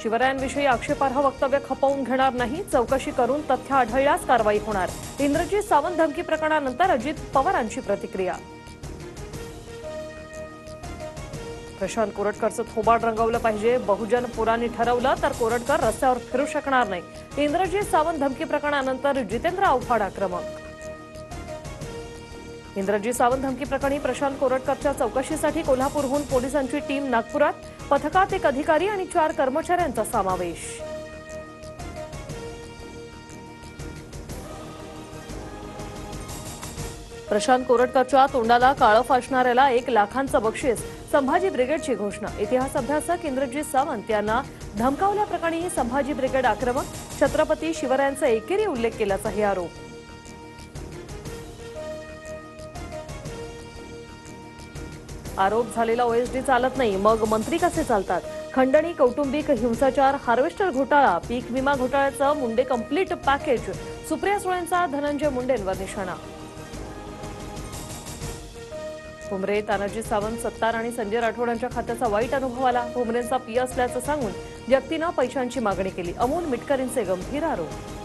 शिवरायांविषयी आक्षेपार्ह वक्तव्य खपवून घेणार नाही, चौकशी करून तथ्य आढळल्यास कारवाई होणार. इंद्रजित सावंत धमकी प्रकरणानंतर अजित पवारांची प्रतिक्रिया. प्रशांत कोरटकरचं थोबाड रंगवलं पाहिजे. बहुजन पुराणी ठरवलं तर कोरटकर रस्त्यावर फिरू शकणार नाही. इंद्रजित सावंत धमकी प्रकरणानंतर जितेंद्र आव्हाड आक्रमक. इंद्रजित सावंत धमकी प्रकरणी प्रशांत कोरटकरच्या चौकशीसाठी कोल्हापूरहून पोलिसांची टीम नागपुरात. पथकात 1 अधिकारी आणि 4 कर्मचाऱ्यांचा समावेश. प्रशांत कोरटकरच्या तोंडाला काळं फासणाऱ्याला 1 लाखांचं बक्षीस. संभाजी ब्रिगेडची घोषणा. इतिहास अभ्यासक इंद्रजित सावंत यांना धमकावल्याप्रकरणी संभाजी ब्रिगेड आक्रमक. छत्रपती शिवरायांचा एकेरी उल्लेख केल्याचाही आरोप. आरोप झालेला ओएसडी चालत नाही, मग मंत्री कसे चालतात? खंडणी, कौटुंबिक हिंसाचार, हार्वेस्टर घोटाळा, पीक विमा घोटाळ्याचं मुंडे कंप्लीट पॅकेज. सुप्रिया सुळेंचा धनंजय मुंडेंवर निशाणा. भुमरे, तानाजी सावंत, सत्तार आणि संजय राठोड यांच्या खात्याचा वाईट अनुभव आला. भुमरेंचा पी असल्याचं सांगून व्यक्तीनं पैशांची मागणी केली. अमोल मिटकरींचे गंभीर आरोप.